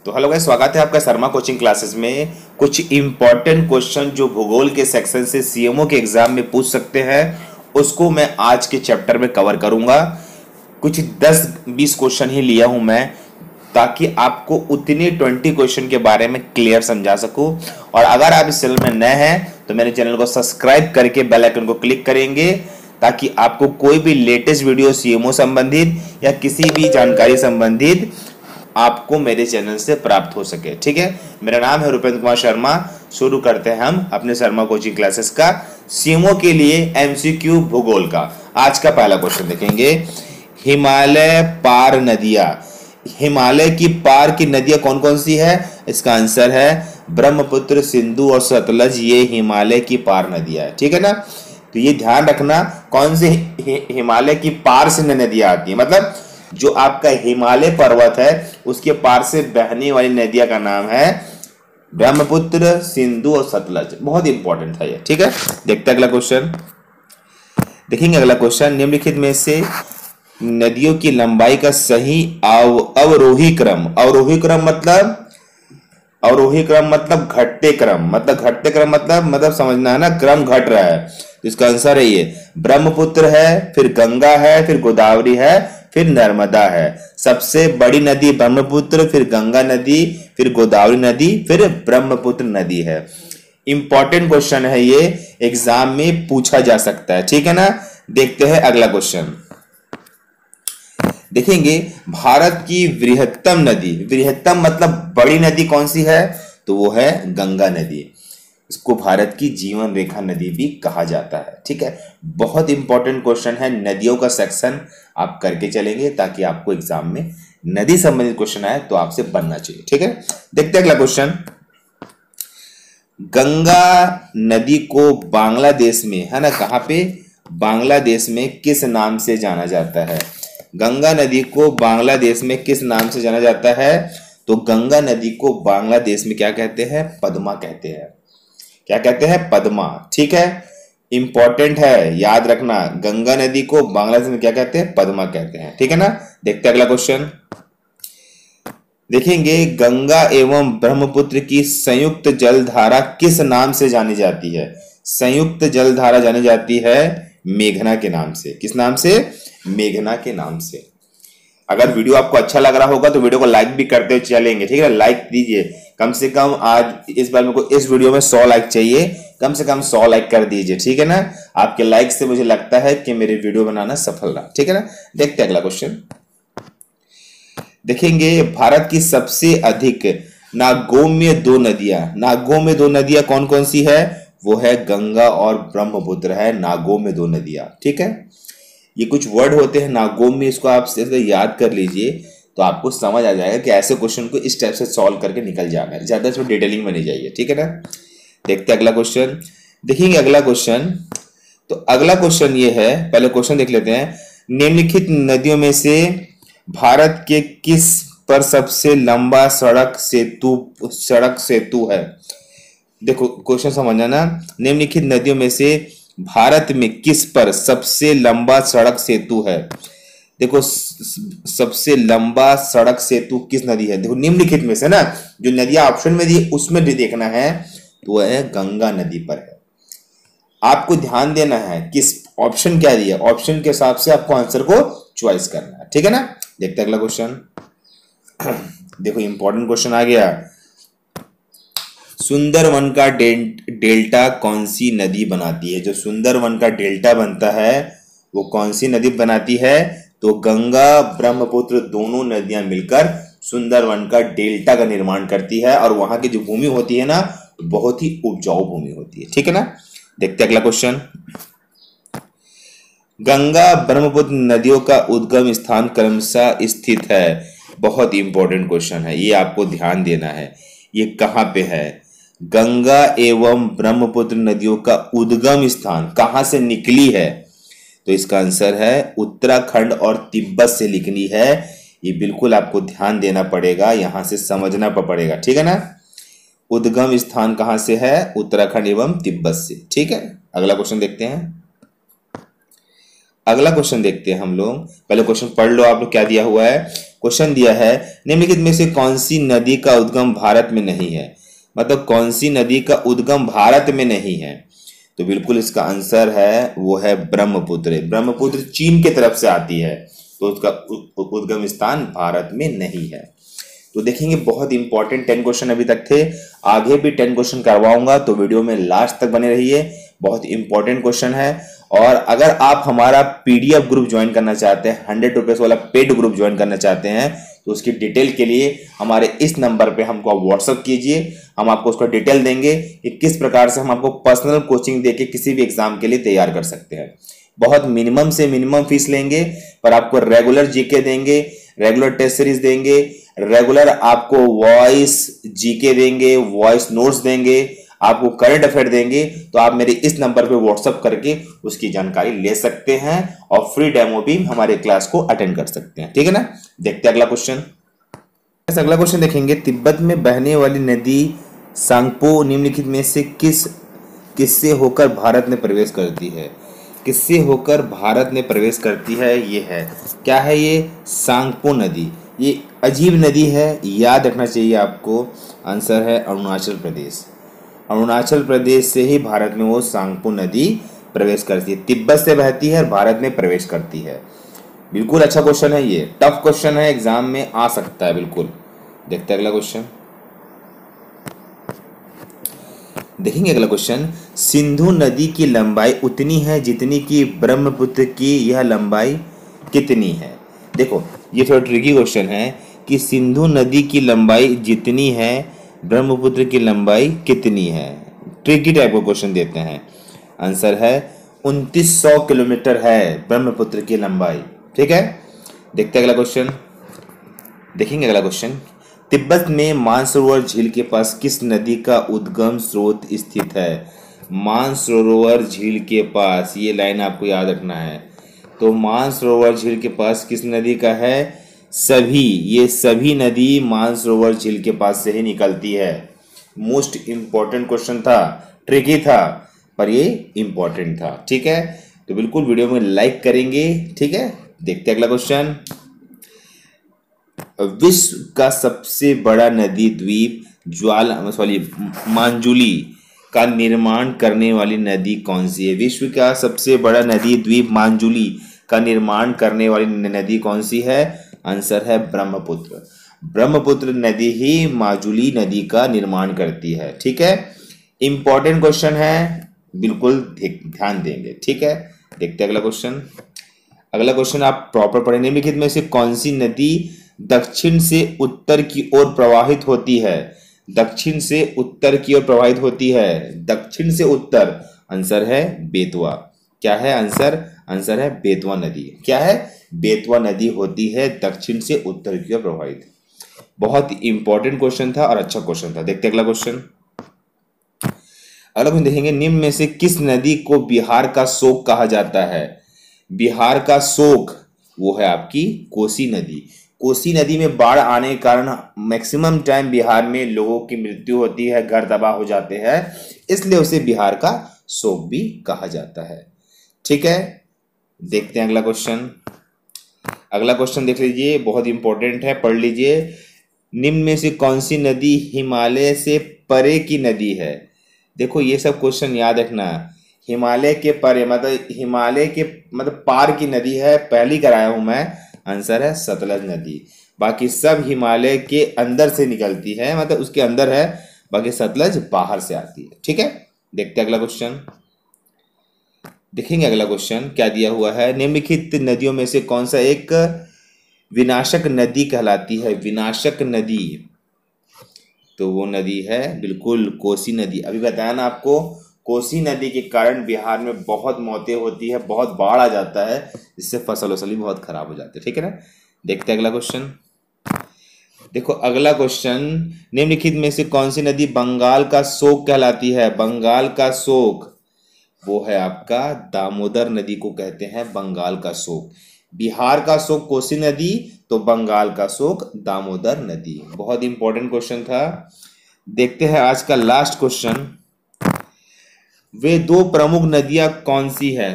तो hello guys, स्वागत है आपका शर्मा कोचिंग क्लासेस में। कुछ इंपॉर्टेंट क्वेश्चन जो भूगोल के सेक्शन से सीएमओ के एग्जाम में पूछ सकते हैं, उसको मैं आज के चैप्टर में कवर करूंगा। कुछ 10-20 क्वेश्चन ही लिया हूं मैं, ताकि आपको उतने 20 क्वेश्चन के बारे में क्लियर समझा सकूं। और अगर आप इस चैनल में नए हैं तो मेरे चैनल को सब्सक्राइब करके बेल आइकन को क्लिक करेंगे, ताकि आपको कोई भी लेटेस्ट वीडियो सीएमओ संबंधित या किसी भी जानकारी संबंधित आपको मेरे चैनल से प्राप्त हो सके। ठीक है, मेरा नाम है रुपेंद्र कुमार शर्मा। शुरू करते हैं हम अपने शर्मा कोचिंग क्लासेस का सीएमओ के लिए एमसीक्यू भूगोल का। आज का पहला क्वेश्चन देखेंगे, हिमालय पार नदियां। हिमालय की पार की नदियां कौन कौन सी है? इसका आंसर है ब्रह्मपुत्र, सिंधु और सतलज। ये हिमालय की पार नदियां है। ठीक है ना, तो ये ध्यान रखना कौन से हिमालय की पार से नदियां आती है, मतलब जो आपका हिमालय पर्वत है उसके पार से बहने वाली नदियां का नाम है ब्रह्मपुत्र, सिंधु और सतलज। बहुत इंपॉर्टेंट था ये। ठीक है, देखते हैं अगला क्वेश्चन। देखेंगे अगला क्वेश्चन, निम्नलिखित में से नदियों की लंबाई का सही अवरोही क्रम। अवरोही क्रम मतलब घटते क्रम, मतलब समझना है ना, क्रम घट रहा है। तो इसका आंसर है ये ब्रह्मपुत्र है, फिर गंगा है, फिर गोदावरी है, फिर नर्मदा है। सबसे बड़ी नदी ब्रह्मपुत्र, फिर गंगा नदी, फिर गोदावरी नदी, फिर ब्रह्मपुत्र नदी है। इंपॉर्टेंट क्वेश्चन है ये, एग्जाम में पूछा जा सकता है। ठीक है ना, देखते हैं अगला क्वेश्चन। देखेंगे भारत की वृहत्तम नदी, वृहत्तम मतलब बड़ी नदी कौन सी है? तो वो है गंगा नदी। इसको भारत की जीवन रेखा नदी भी कहा जाता है। ठीक है, बहुत इंपॉर्टेंट क्वेश्चन है। नदियों का सेक्शन आप करके चलेंगे ताकि आपको एग्जाम में नदी संबंधित क्वेश्चन आए तो आपसे बनना चाहिए। ठीक है, देखते हैं अगला क्वेश्चन। गंगा नदी को बांग्लादेश में, है ना, कहां पे? बांग्लादेश में किस नाम से जाना जाता है? गंगा नदी को बांग्लादेश में किस नाम से जाना जाता है? तो गंगा नदी को बांग्लादेश में क्या कहते हैं? पद्मा कहते हैं। क्या कहते हैं? पद्मा। ठीक है, इंपॉर्टेंट है, याद रखना। गंगा नदी को बांग्लादेश में क्या कहते हैं? पद्मा कहते हैं। ठीक है ना, देखते हैं अगला क्वेश्चन। देखेंगे गंगा एवं ब्रह्मपुत्र की संयुक्त जलधारा किस नाम से जानी जाती है? संयुक्त जलधारा जानी जाती है मेघना के नाम से। किस नाम से? मेघना के नाम से। अगर वीडियो आपको अच्छा लग रहा होगा तो वीडियो को लाइक भी करते हुए चलेंगे। ठीक है, लाइक दीजिए कम से कम। आज इस बार मेरे को इस वीडियो में 100 लाइक चाहिए, कम से कम 100 लाइक कर दीजिए। ठीक है ना, आपके लाइक से मुझे लगता है कि मेरे वीडियो बनाना सफल रहा। ठीक है ना, देखते हैं अगला क्वेश्चन। देखेंगे भारत की सबसे अधिक नागोम्य दो नदियां कौन कौन सी है? वो है गंगा और ब्रह्मपुत्र है नागोम्य दो नदियां। ठीक है, ये कुछ वर्ड होते हैं नागोम्य, इसको आप सिर्फ याद कर लीजिए तो आपको समझ आ जाएगा कि ऐसे क्वेश्चन को इस टाइप से सॉल्व करके निकल जाना है। ज्यादा इसमें डिटेलिंग में नहीं जाइए। ठीक है ना, देखते हैं अगला क्वेश्चन। देखेंगे अगला क्वेश्चन। तो अगला क्वेश्चन ये है, पहले क्वेश्चन देख लेते हैं। निम्नलिखित नदियों में से भारत के किस पर सबसे लंबा सड़क सेतु है? देखो क्वेश्चन समझना ना, निम्नलिखित नदियों में से भारत में किस पर सबसे लंबा सड़क सेतु है? देखो सबसे लंबा सड़क सेतु किस नदी है? देखो निम्नलिखित में से ना, जो नदियां ऑप्शन में दी उसमें भी देखना है, तो वह है गंगा नदी पर है। आपको ध्यान देना है किस ऑप्शन क्या दिया, ऑप्शन के हिसाब से आपको आंसर को चॉइस करना है। ठीक है ना, देखते हैं अगला क्वेश्चन। देखो इंपॉर्टेंट क्वेश्चन आ गया। सुंदरवन का डेल्टा कौन सी नदी बनाती है? जो सुंदरवन का डेल्टा बनता है वो कौन सी नदी बनाती है? तो गंगा ब्रह्मपुत्र दोनों नदियां मिलकर सुंदरवन का डेल्टा का निर्माण करती है। और वहां की जो भूमि होती है ना, बहुत ही उपजाऊ भूमि होती है। ठीक है ना, देखते हैं अगला क्वेश्चन। गंगा ब्रह्मपुत्र नदियों का उद्गम स्थान क्रमशः स्थित है। बहुत इंपॉर्टेंट क्वेश्चन है, ये आपको ध्यान देना है। ये कहां पे है? गंगा एवं ब्रह्मपुत्र नदियों का उद्गम स्थान कहां से निकली है? तो इसका आंसर है उत्तराखंड और तिब्बत से निकली है। ये बिल्कुल आपको ध्यान देना पड़ेगा, यहां से समझना पड़ेगा। ठीक है ना, उद्गम स्थान कहां से है? उत्तराखंड एवं तिब्बत से। ठीक है, अगला क्वेश्चन देखते हैं। अगला क्वेश्चन देखते हैं हम लोग। पहले क्वेश्चन पढ़ लो आप लोग, क्या दिया हुआ है। क्वेश्चन दिया है निम्नलिखित में से कौन सी नदी का उद्गम भारत में नहीं है, मतलब कौन सी नदी का उद्गम भारत में नहीं है। तो बिल्कुल इसका आंसर है वो है ब्रह्मपुत्र। ब्रह्मपुत्र चीन की तरफ से आती है, तो उसका उद्गम स्थान भारत में नहीं है। तो देखेंगे बहुत इंपॉर्टेंट 10 क्वेश्चन अभी तक थे, आगे भी 10 क्वेश्चन करवाऊंगा, तो वीडियो में लास्ट तक बने रहिए। बहुत इंपॉर्टेंट क्वेश्चन है। और अगर आप हमारा पीडीएफ ग्रुप ज्वाइन करना चाहते हैं, 100 रुपीज वाला पेड ग्रुप ज्वाइन करना चाहते हैं, तो उसकी डिटेल के लिए हमारे इस नंबर पे हमको आप व्हाट्सअप कीजिए, हम आपको उसका डिटेल देंगे कि किस प्रकार से हम आपको पर्सनल कोचिंग देके किसी भी एग्जाम के लिए तैयार कर सकते हैं। बहुत मिनिमम से मिनिमम फीस लेंगे, पर आपको रेगुलर जीके देंगे, रेगुलर टेस्ट सीरीज देंगे, रेगुलर आपको वॉइस जीके देंगे, वॉइस नोट्स देंगे, आपको करंट अफेयर देंगे। तो आप मेरे इस नंबर पे व्हाट्सअप करके उसकी जानकारी ले सकते हैं और फ्री डेमो भी हमारे क्लास को अटेंड कर सकते हैं। ठीक है ना। देखते हैं अगला क्वेश्चन। अगला क्वेश्चन देखेंगे, तिब्बत में बहने वाली नदी सांगपो निम्नलिखित में से किससे होकर भारत में प्रवेश करती है। किससे होकर भारत में प्रवेश करती है, ये है क्या है, ये सांगपो नदी। ये अजीब नदी है, याद रखना चाहिए आपको। आंसर है अरुणाचल प्रदेश। अरुणाचल प्रदेश से ही भारत में वो सांगपो नदी प्रवेश करती है, तिब्बत से बहती है और भारत में प्रवेश करती है। बिल्कुल अच्छा क्वेश्चन है, ये टफ क्वेश्चन है, एग्जाम में आ सकता है बिल्कुल। देखते हैं अगला क्वेश्चन। देखेंगे अगला क्वेश्चन, सिंधु नदी की लंबाई उतनी है जितनी कि ब्रह्मपुत्र की यह लंबाई कितनी है। देखो ये थोड़ा ट्रिकी क्वेश्चन है कि सिंधु नदी की लंबाई जितनी है ब्रह्मपुत्र की लंबाई कितनी है। ट्रिकी टाइप का क्वेश्चन देते हैं। आंसर है 2900 किलोमीटर है ब्रह्मपुत्र की लंबाई। ठीक है। देखते हैं अगला क्वेश्चन। देखेंगे अगला क्वेश्चन, तिब्बत में मानसरोवर झील के पास किस नदी का उद्गम स्रोत स्थित है। मानसरोवर झील के पास, ये लाइन आपको याद रखना है। तो मानसरोवर झील के पास किस नदी का है, ये सभी नदी मानसरोवर झील के पास से ही निकलती है। मोस्ट इंपॉर्टेंट क्वेश्चन था, ट्रिकी था, पर ये इंपॉर्टेंट था। ठीक है, तो बिल्कुल वीडियो में लाइक करेंगे। ठीक है, देखते हैं अगला क्वेश्चन। विश्व का सबसे बड़ा नदी द्वीप मांजुली का निर्माण करने वाली नदी कौन सी है। विश्व का सबसे बड़ा नदी द्वीप मांजुली का निर्माण करने वाली नदी कौन सी है। आंसर है ब्रह्मपुत्र। ब्रह्मपुत्र नदी ही माजुली नदी का निर्माण करती है। ठीक है, इंपॉर्टेंट क्वेश्चन है, बिल्कुल ध्यान देंगे। ठीक है, देखते हैं अगला क्वेश्चन। अगला क्वेश्चन आप प्रॉपर पढ़ेंगे। निम्नलिखित में से कौन सी नदी दक्षिण से उत्तर की ओर प्रवाहित होती है। दक्षिण से उत्तर की ओर प्रवाहित होती है, दक्षिण से उत्तर। आंसर है बेतवा। क्या है आंसर, आंसर है बेतवा नदी। क्या है, बेतवा नदी होती है दक्षिण से उत्तर की ओर प्रवाहित। बहुत इंपॉर्टेंट क्वेश्चन था और अच्छा क्वेश्चन था। देखते अगला क्वेश्चन। अगला क्वेश्चन देखेंगे, निम्न में से किस नदी को बिहार का शोक कहा जाता है। बिहार का शोक वो है आपकी कोसी नदी। कोसी नदी में बाढ़ आने के कारण मैक्सिमम टाइम बिहार में लोगों की मृत्यु होती है, घर तबाह हो जाते हैं, इसलिए उसे बिहार का शोक भी कहा जाता है। ठीक है, देखते हैं अगला क्वेश्चन। अगला क्वेश्चन देख लीजिए, बहुत इंपॉर्टेंट है, पढ़ लीजिए। निम्न में से कौन सी नदी हिमालय से परे की नदी है। देखो ये सब क्वेश्चन याद रखना, हिमालय के परे मतलब हिमालय के मतलब पार की नदी है, पहली कराया हूं मैं। आंसर है सतलज नदी। बाकी सब हिमालय के अंदर से निकलती है, मतलब उसके अंदर है, बाकी सतलज बाहर से आती है। ठीक है, देखते हैं अगला क्वेश्चन। देखेंगे अगला क्वेश्चन क्या दिया हुआ है। निम्नलिखित नदियों में से कौन सा एक विनाशक नदी कहलाती है। विनाशक नदी, तो वो नदी है बिल्कुल कोसी नदी। अभी बताया ना आपको, कोसी नदी के कारण बिहार में बहुत मौतें होती है, बहुत बाढ़ आ जाता है, जिससे फसल वसल भी बहुत खराब हो जाती है। ठीक है ना, देखते हैं अगला क्वेश्चन। देखो अगला क्वेश्चन, निम्नलिखित में से कौन सी नदी बंगाल का शोक कहलाती है। बंगाल का शोक वो है आपका दामोदर नदी को कहते हैं बंगाल का शोक। बिहार का शोक कोसी नदी, तो बंगाल का शोक दामोदर नदी। बहुत इंपॉर्टेंट क्वेश्चन था। देखते हैं आज का लास्ट क्वेश्चन। वे दो प्रमुख नदियां कौन सी है।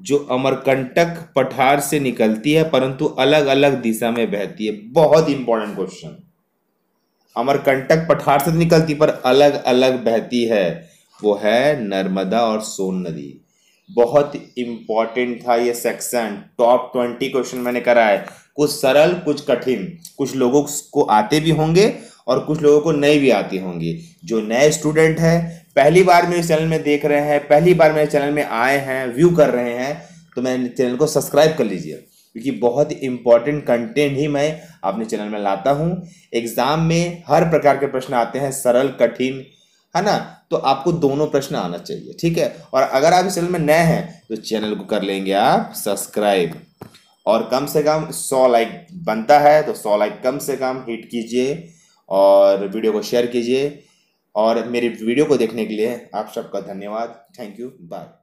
जो अमरकंटक पठार से निकलती है परंतु अलग अलग दिशा में बहती है। बहुत इंपॉर्टेंट क्वेश्चन। अमरकंटक पठार से निकलती पर अलग अलग बहती है, वो है नर्मदा और सोन नदी। बहुत इंपॉर्टेंट था ये सेक्शन। टॉप 20 क्वेश्चन मैंने करा है, कुछ सरल कुछ कठिन। कुछ लोगों को आते भी होंगे और कुछ लोगों को नहीं भी आते होंगे। जो नए स्टूडेंट है, पहली बार मेरे चैनल में देख रहे हैं, पहली बार मेरे चैनल में आए हैं, व्यू कर रहे हैं, तो मेरे चैनल को सब्सक्राइब कर लीजिए, क्योंकि बहुत इंपॉर्टेंट कंटेंट ही मैं अपने चैनल में लाता हूं। एग्जाम में हर प्रकार के प्रश्न आते हैं, सरल कठिन, है ना। तो आपको दोनों प्रश्न आना चाहिए, ठीक है। और अगर आप इस चैनल में नए हैं तो चैनल को कर लेंगे आप सब्सक्राइब, और कम से कम 100 लाइक बनता है तो 100 लाइक कम से कम हिट कीजिए और वीडियो को शेयर कीजिए। और मेरी वीडियो को देखने के लिए आप सबका धन्यवाद। Thank you, bye.